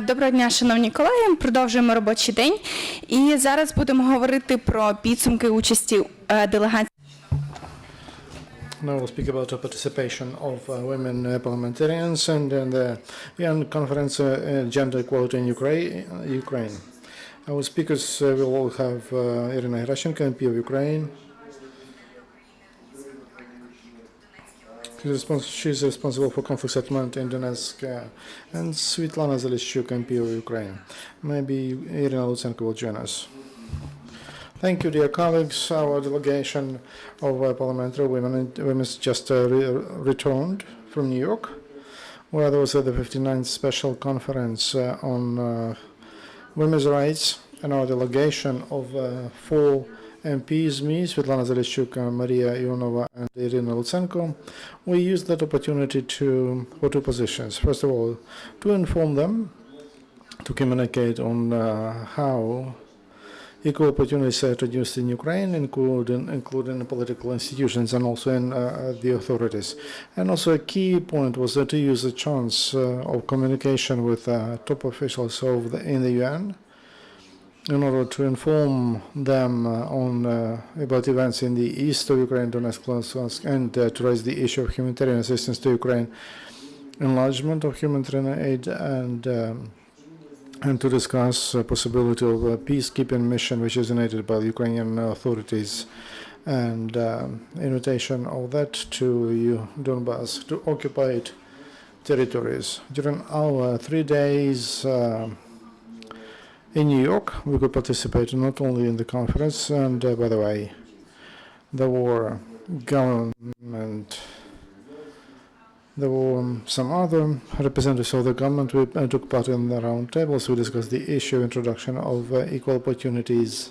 Доброго дня, шановні колеги. Продовжуємо робочий день. І зараз будемо говорити про підсумки участі делегації. Now we'll speak about the participation of women parliamentarians and the UN Conference Gender Equality in Ukraine. Our speakers will all have Iryna Gerashenko, MP of Ukraine. She's responsible for conflict settlement in Donetsk, and Svitlana Zalischuk, MP of Ukraine. Maybe Iryna Lutsenko will join us. Thank you, dear colleagues. Our delegation of parliamentary women just returned from New York, where there was the 59th Special Conference on women's rights, and our delegation of 4 MPs, me, Svitlana Zalischuk, Maria Ionova, and Iryna Lutsenko, we used that opportunity for 2 positions. First of all, to inform them, to communicate on how equal opportunities are introduced in Ukraine, including political institutions and also in the authorities. And also a key point was to use the chance of communication with top officials in the UN in order to inform them about events in the east of Ukraine, Donetsk and Luhansk, and to raise the issue of humanitarian assistance to Ukraine, enlargement of humanitarian aid, and to discuss the possibility of a peacekeeping mission which is donated by the Ukrainian authorities, and invitation of that to Donbass, to occupied territories. During our 3 days in New York, we could participate not only in the conference, and by the way, there were some other representatives of the government. We took part in the round tables. We discussed the issue of introduction of equal opportunities,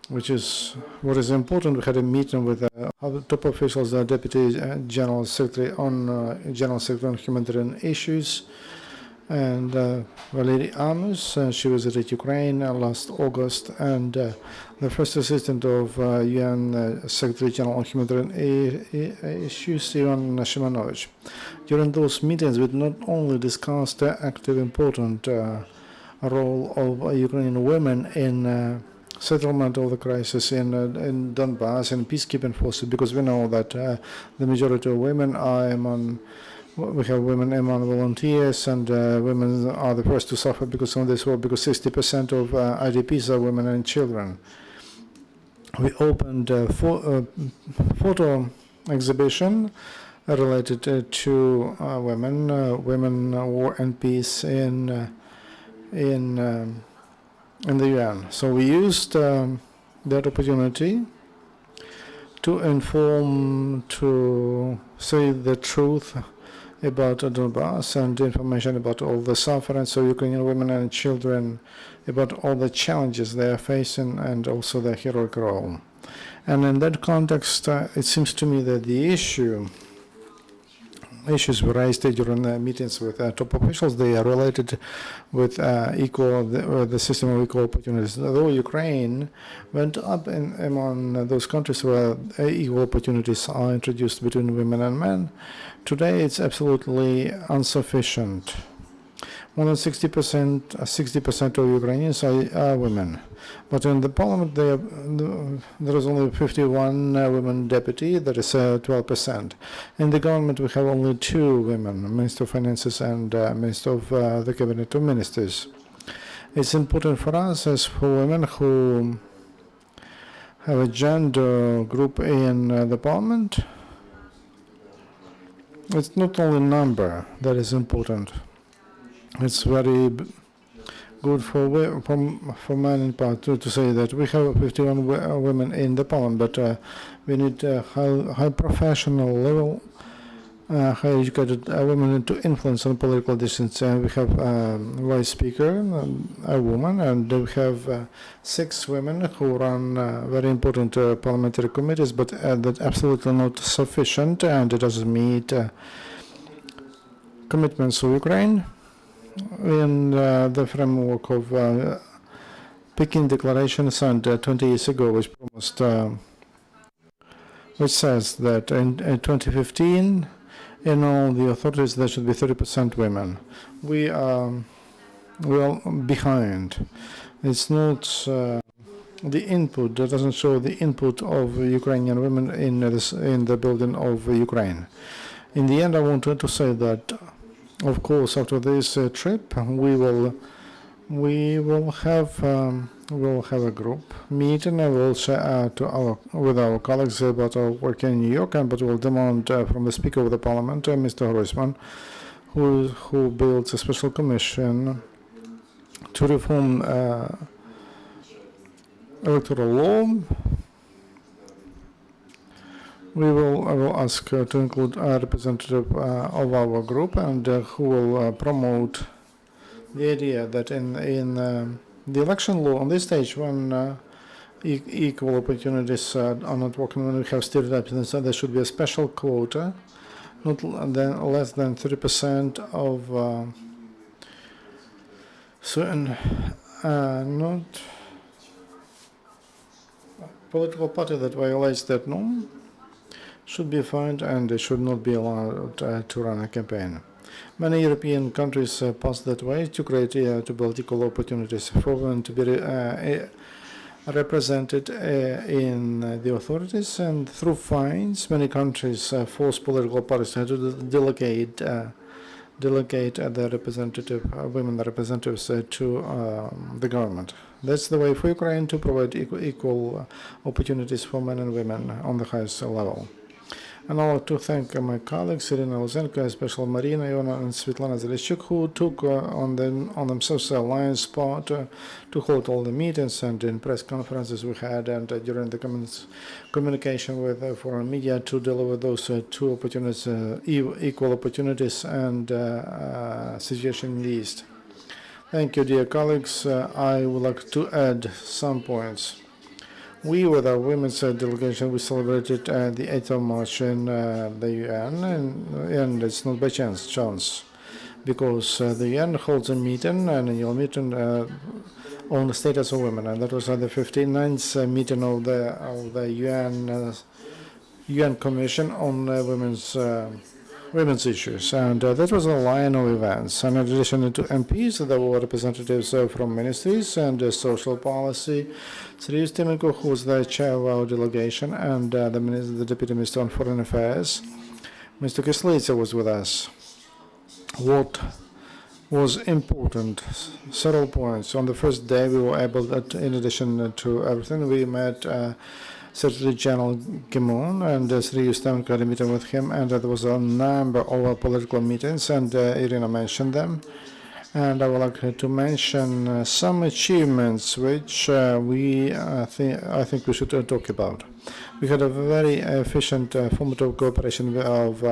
which is what is important. We had a meeting with top officials, the Deputy General Secretary on humanitarian issues, and Valery Amos. She visited Ukraine last August, and the first assistant of UN Secretary General on humanitarian issues, Ivan Shimanovich. During those meetings, we not only discussed the active, important role of Ukrainian women in settlement of the crisis in Donbass and peacekeeping forces, because we know that the majority of women are we have women among volunteers, and women are the first to suffer because of this war, because 60% of IDPs are women and children. We opened a photo exhibition related to women, war and peace in the UN. So we used that opportunity to inform, to say the truth about Donbass, and information about all the sufferance of Ukrainian women and children, about all the challenges they are facing, and also their heroic role. And in that context, it seems to me that the issues were raised during the meetings with top officials. They are related with the system of equal opportunities. Although Ukraine went up among those countries where equal opportunities are introduced between women and men, today it's absolutely insufficient. More than 60% of Ukrainians are women. But in the parliament, there is only 51 women deputy, that is 12%. In the government, we have only 2 women, Minister of Finances and Minister of the Cabinet of Ministers. It's important for us as for women who have a gender group in the parliament. It's not only number that is important. It's very good for men in part to say that we have 51 women in the parliament, but we need high professional level, high educated women to influence on political decisions. We have vice speaker, a woman, and we have 6 women who run very important parliamentary committees, but that's absolutely not sufficient, and it doesn't meet commitments of Ukraine in the framework of Peking Declaration signed 20 years ago, which promised, which says that in 2015 in all the authorities there should be 30% women. We are behind. It's not the input that doesn't show the input of Ukrainian women in the building of Ukraine. In the end, I wanted to say that, of course, after this trip, we will have a group meeting. I will share with our colleagues about our work in New York, but we'll demand from the Speaker of the Parliament, Mr. Groisman, who builds a special commission to reform electoral law. I will ask to include a representative of our group, and who will promote the idea that in the election law on this stage, when equal opportunities are not working, when we have stereotypes, there should be a special quota, not less than 30% of certain not political party that violates that norm should be fined, and they should not be allowed to run a campaign. Many European countries passed that way to create to build equal opportunities for women to be represented in the authorities, and through fines, many countries force political parties to delegate the women representatives to the government. That's the way for Ukraine to provide equal opportunities for men and women on the highest level. And I want to thank my colleagues, Iryna Lutsenko, especially Marina, Iona, and Svitlana Zalischuk, who took on themselves a lion's part to hold all the meetings and in press conferences we had, and during the communication with foreign media to deliver those two opportunities, equal opportunities and situation in the East. Thank you, dear colleagues. I would like to add some points. We, with our women's delegation, we celebrated the 8th of March in the UN, and it's not by chance, because the UN holds an annual meeting on the status of women, and that was at the 59th meeting of the UN Commission on women's issues, and that was a line of events. And in addition to MPs, there were representatives from ministries and social policy. Lutsenko, who was the chair of our delegation, and the Deputy Minister on Foreign Affairs, Mr. Kislitsa, was with us. What was important? Several points. On the first day, we were able, in addition to everything, we met Secretary General Kimon and Sri Lutsenko had a meeting with him, and there was a number of political meetings, and Iryna mentioned them. And I would like to mention some achievements which I think we should talk about. We had a very efficient formative cooperation of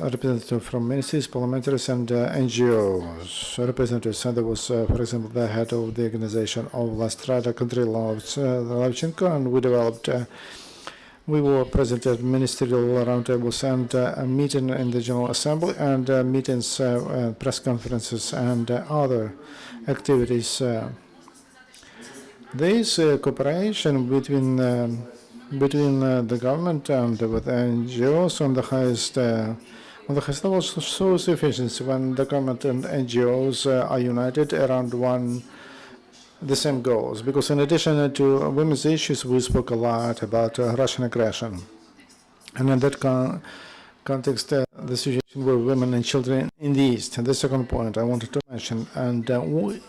representatives from ministries, parliamentaries, and NGOs representatives. And there was, for example, the head of the organization of La Strada country, Lutsenko, and we developed. We were present at ministerial roundtables and a meeting in the General Assembly, and meetings, press conferences, and other activities. This cooperation between the government and with NGOs on the highest level shows efficiency when the government and NGOs are united around the same goals, because in addition to women's issues, we spoke a lot about Russian aggression. And in that context, the situation with women and children in the East. And the second point I wanted to mention, and we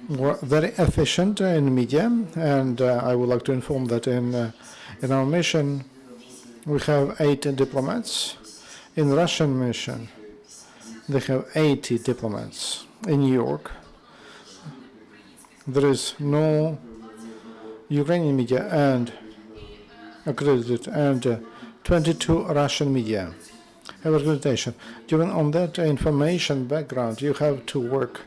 were very efficient in media, and I would like to inform that in our mission, we have 8 diplomats. In Russian mission, they have 80 diplomats. In New York, there is no Ukrainian media and accredited, and 22 Russian media have accreditation. On that information background, you have to work,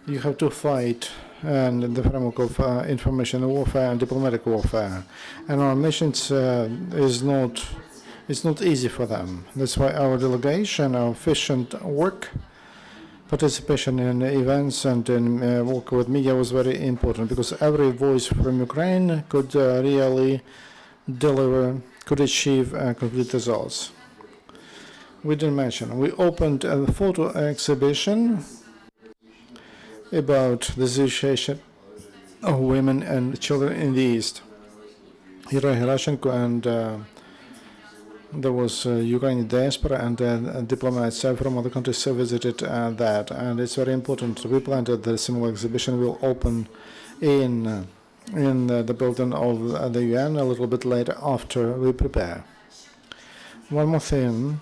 you have to fight, and in the framework of information warfare and diplomatic warfare. And our missions is not easy for them. That's why our delegation, our efficient work, participation in events and in work with media was very important, because every voice from Ukraine could really deliver could achieve complete results. We didn't mention, we opened a photo exhibition about the situation of women and children in the East. Iryna Gerashenko and there was Ukrainian diaspora and diplomats from other countries visited that, and it's very important. We planned that the similar exhibition will open in the building of the UN a little bit later after we prepare. One more thing.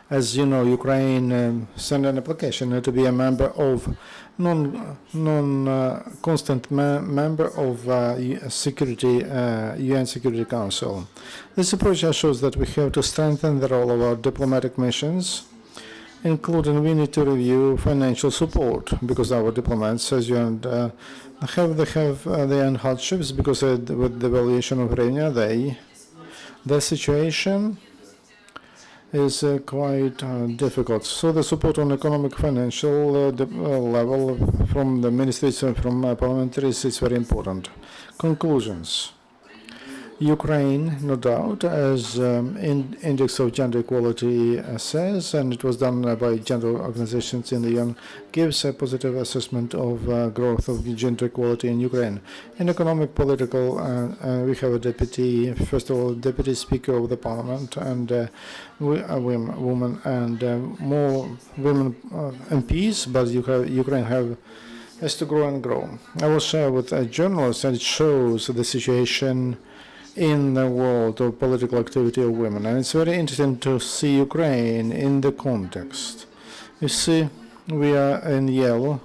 As you know, Ukraine sent an application to be a member of constant member of UN Security Council. This approach shows that we have to strengthen the role of our diplomatic missions, including we need to review financial support because our diplomats, as you have their own hardships because with the valuation of hryvnia, the situation is quite difficult. So the support on economic, financial level from the ministries and from parliamentaries is very important. Conclusions. Ukraine, no doubt, as Index of Gender Equality says, and it was done by gender organizations in the UN, gives a positive assessment of growth of gender equality in Ukraine. In economic, political, we have a deputy, first of all, deputy speaker of the parliament, and women, and more women MPs, but Ukraine has to grow and grow. I will share with journalists, and it shows the situation in the world of political activity of women. And it's very interesting to see Ukraine in the context. You see, we are in yellow,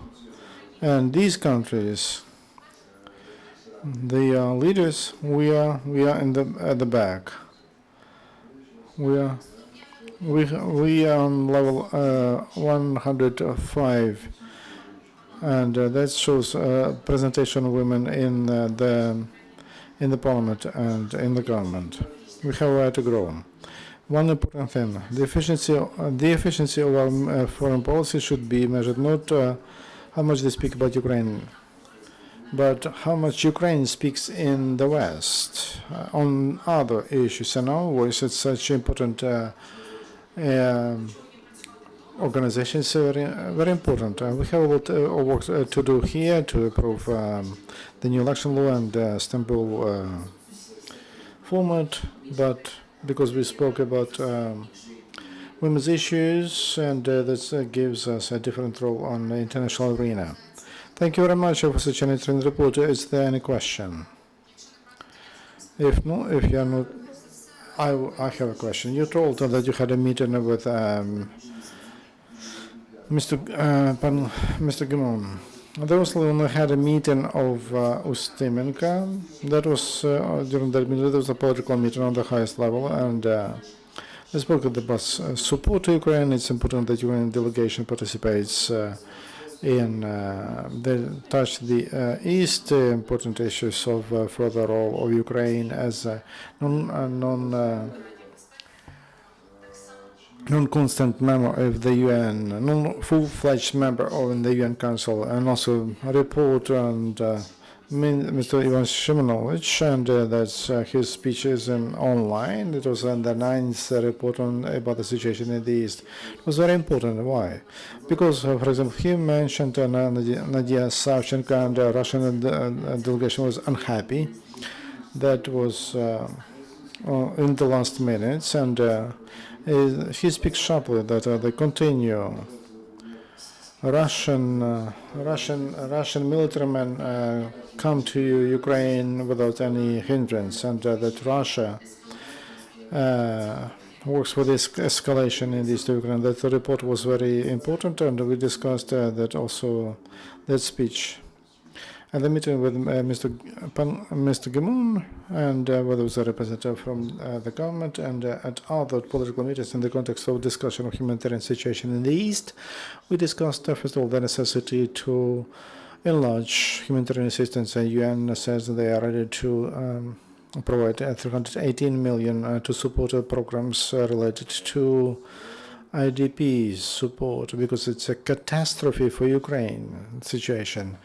and these countries, the leaders, we are in at the back. We are on level 105, and that shows presentation of women in the parliament and in the government. We have a way to grow. One important thing, the efficiency of our foreign policy should be measured not how much they speak about Ukraine, but how much Ukraine speaks in the West on other issues. And our voice is such important organization is very important. We have a lot of work to do here to improve the new election law and Istanbul format, but because we spoke about women's issues, and this gives us a different role on the international arena. Thank you very much for such an interesting report. Is there any question? If no, if you are not, I have a question. You told that you had a meeting with Mr. Gimon. There was only had a meeting of Ustimenko. That was during that meeting. There was a political meeting on the highest level, and they spoke about support to Ukraine. It's important that Ukrainian delegation participates in touch the East important issues of further role of Ukraine as a non-constant member of the UN, non-full-fledged member of the UN Council, and also a report and Mr. Ivan Shimonovich, and that's his speech is online. It was on the 9th report about the situation in the East. It was very important. Why? Because, for example, he mentioned Nadia Savchenko, and the Russian delegation was unhappy. That was in the last minutes, and he speaks sharply that they continue. Russian military men come to Ukraine without any hindrance, and that Russia works for this escalation in this Ukraine. That the report was very important, and we discussed that also, that speech. At the meeting with Mr. Gimon, and where there was a representative from the government, and at other political meetings in the context of discussion of humanitarian situation in the East, we discussed, first of all, the necessity to enlarge humanitarian assistance. And UN says they are ready to provide 318 million to support programs related to IDPs support, because it's a catastrophe for Ukraine situation.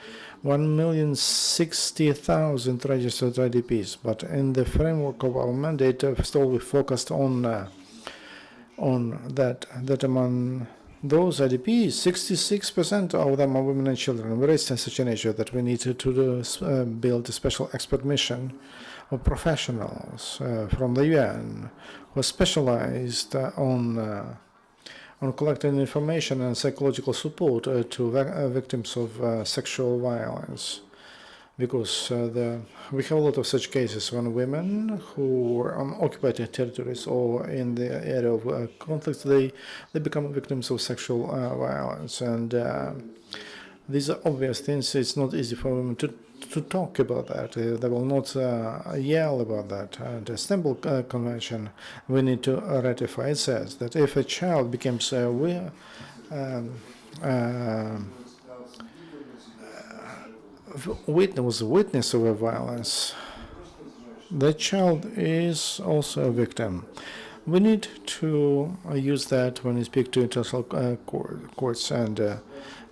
1,060,000 registered IDPs. But in the framework of our mandate, still we focused on that among those IDPs, 66% of them are women and children. We raised such an issue that we need to build a special expert mission of professionals from the UN who are specialized on collecting information and psychological support to victims of sexual violence. Because we have a lot of such cases when women who are on occupied territories or in the area of conflicts, they become victims of sexual violence. And these are obvious things. It's not easy for women to talk about that. They will not yell about that. The Istanbul Convention we need to ratify. It says that if a child becomes witness of a violence, the child is also a victim. We need to use that when we speak to international courts, and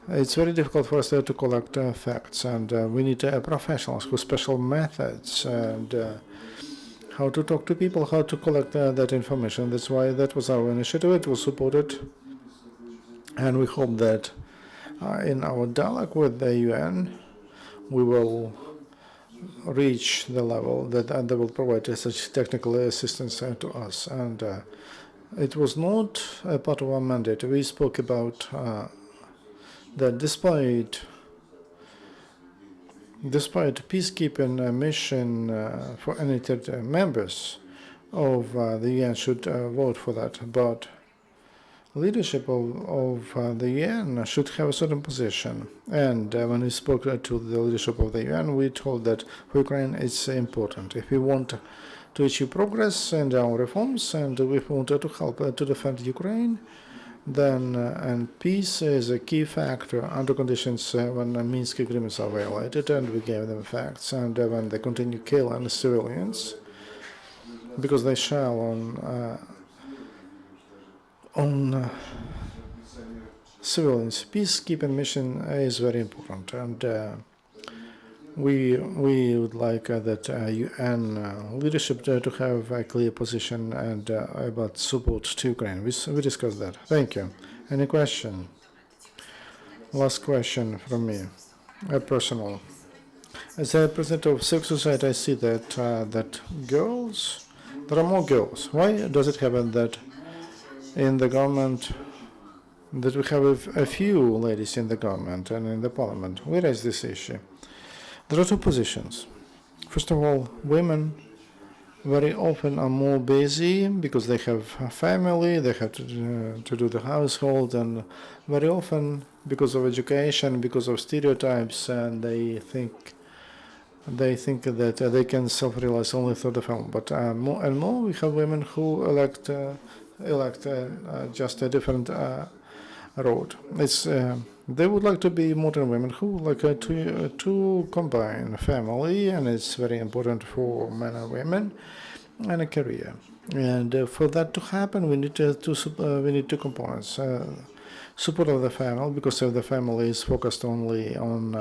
it's very difficult for us to collect facts, and we need professionals with special methods and how to talk to people, how to collect that information. That's why that was our initiative. It was supported, and we hope that in our dialogue with the UN, we will reach the level that they will provide such technical assistance to us. And it was not a part of our mandate. We spoke about that despite peacekeeping mission for any members of the UN should vote for that, but leadership of the UN should have a certain position. And when we spoke to the leadership of the UN, we told that for Ukraine it's important. If we want to achieve progress and our reforms, and if we want to help to defend Ukraine, then and peace is a key factor under conditions when Minsk agreements are violated, and we gave them facts. And when they continue killing civilians, because they shall on civilians. Peacekeeping mission is very important, and we would like that UN leadership to have a clear position and about support to Ukraine. We discussed that. Thank you. Any question? Last question from me, personal. As a president of civil society, I see that girls, there are more girls. Why does it happen that in the government, that we have a few ladies in the government and in the parliament? We raise this issue. There are two positions. First of all, women very often are more busy because they have a family, they have to do the household, and very often because of education, because of stereotypes, and they think that they can self-realize only through the family. But more and more we have women who elect just a different road. It's they would like to be modern women who like to combine family, and it's very important for men and women, and a career. And for that to happen, we need two components: support of the family, because if the family is focused only on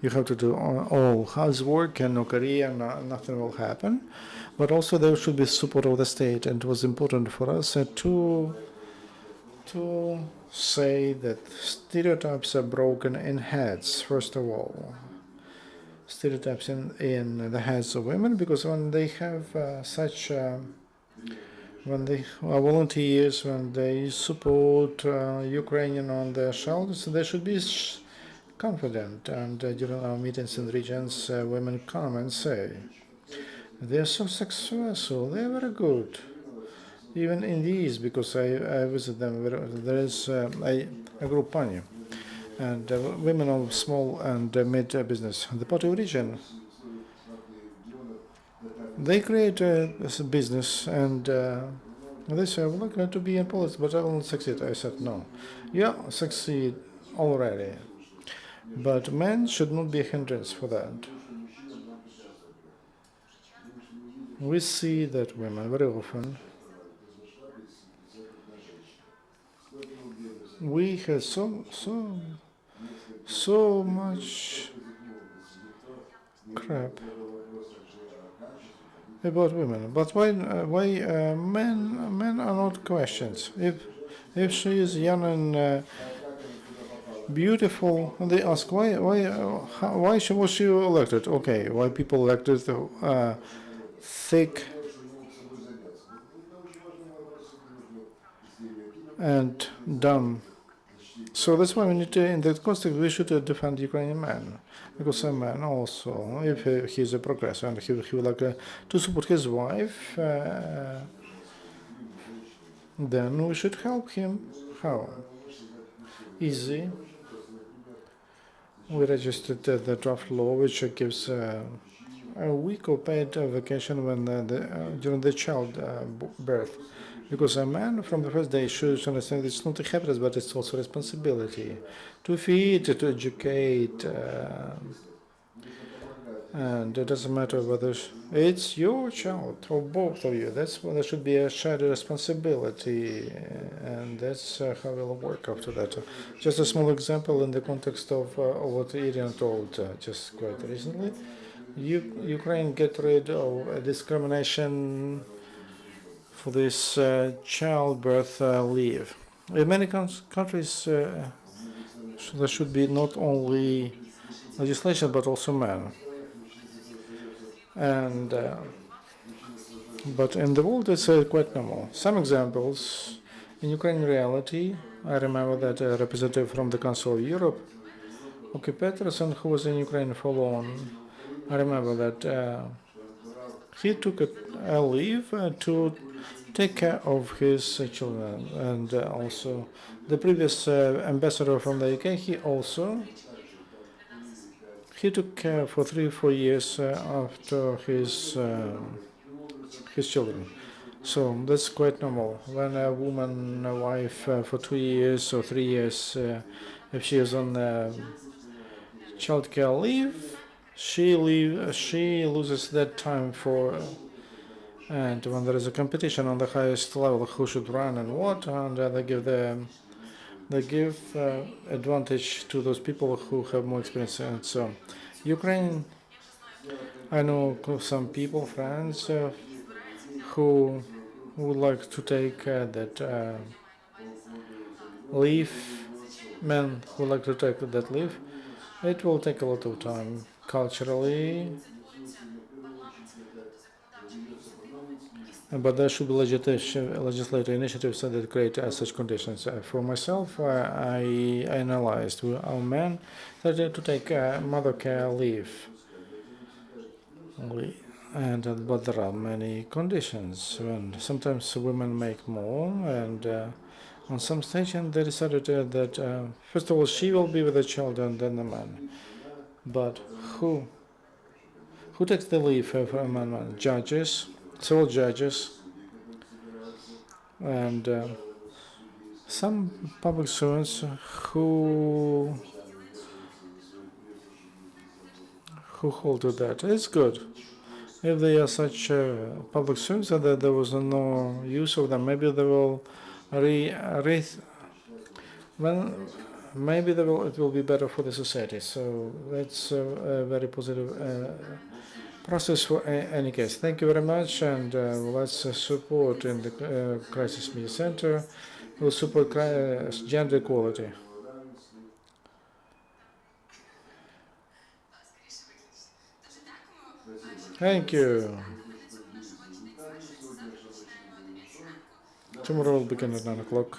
you have to do all housework and no career, nothing will happen. But also there should be support of the state, and it was important for us to say that stereotypes are broken in heads. First of all, stereotypes in the heads of women, because when they have when they are volunteers, when they support Ukrainian on their shoulders, they should be confident. And during our meetings in regions, women come and say, they're so successful, they're very good. Even in these, because I visit them, there is a group Pani, and women of small and mid business. The Petro region, they create a business, and they say, I would like to be in politics, but I will not succeed. I said, no, yeah, succeed already. But men should not be a hindrance for that. We see that women very often, we have so much crap about women. But why men are not questioned? If she is young and beautiful, they ask why was she elected? Okay, why people elected thick and dumb. So that's why we need to, in that context, we should defend Ukrainian man, because a man also, if he's a progressor and he would like to support his wife, then we should help him. How? Easy. We registered the draft law which gives a week of paid vacation when during the child birth. Because a man from the first day should understand it's not a happiness, but it's also responsibility to feed, to educate, and it doesn't matter whether it's your child or both of you. That's there should be a shared responsibility, and that's how we'll work after that. Just a small example in the context of what Iryna told just quite recently. Ukraine get rid of discrimination for this childbirth leave. In many countries, there should be not only legislation but also men. And but in the world, it's quite normal. Some examples in Ukrainian reality. I remember that a representative from the Council of Europe, okay, Petro, who was in Ukraine for long. I remember that he took a leave to take care of his children, and also the previous ambassador from the UK. He took care for 3-4 years after his children. So that's quite normal. When a woman, a wife, for 2 years or 3 years, if she is on childcare leave, she loses that time for. And when there is a competition on the highest level, who should run and what, and they give advantage to those people who have more experience. And so, Ukraine, I know some people, friends, who would like to take that leave, men who like to take that leave. It will take a lot of time culturally, but there should be legislative initiatives that create such conditions. For myself, I analyzed our men started to take mother care leave. But there are many conditions. When sometimes women make more, and on some stage, and they decided that first of all she will be with the child and then the man. But who takes the leave for a man? Judges, civil judges, and some public servants who hold to that. It's good. If they are such public servants that there was no use of them, maybe they will maybe it will be better for the society. So that's a very positive process for any case. Thank you very much, and let's support in the Crisis Media Center. We'll support gender equality. Thank you. Tomorrow will begin at 9 o'clock.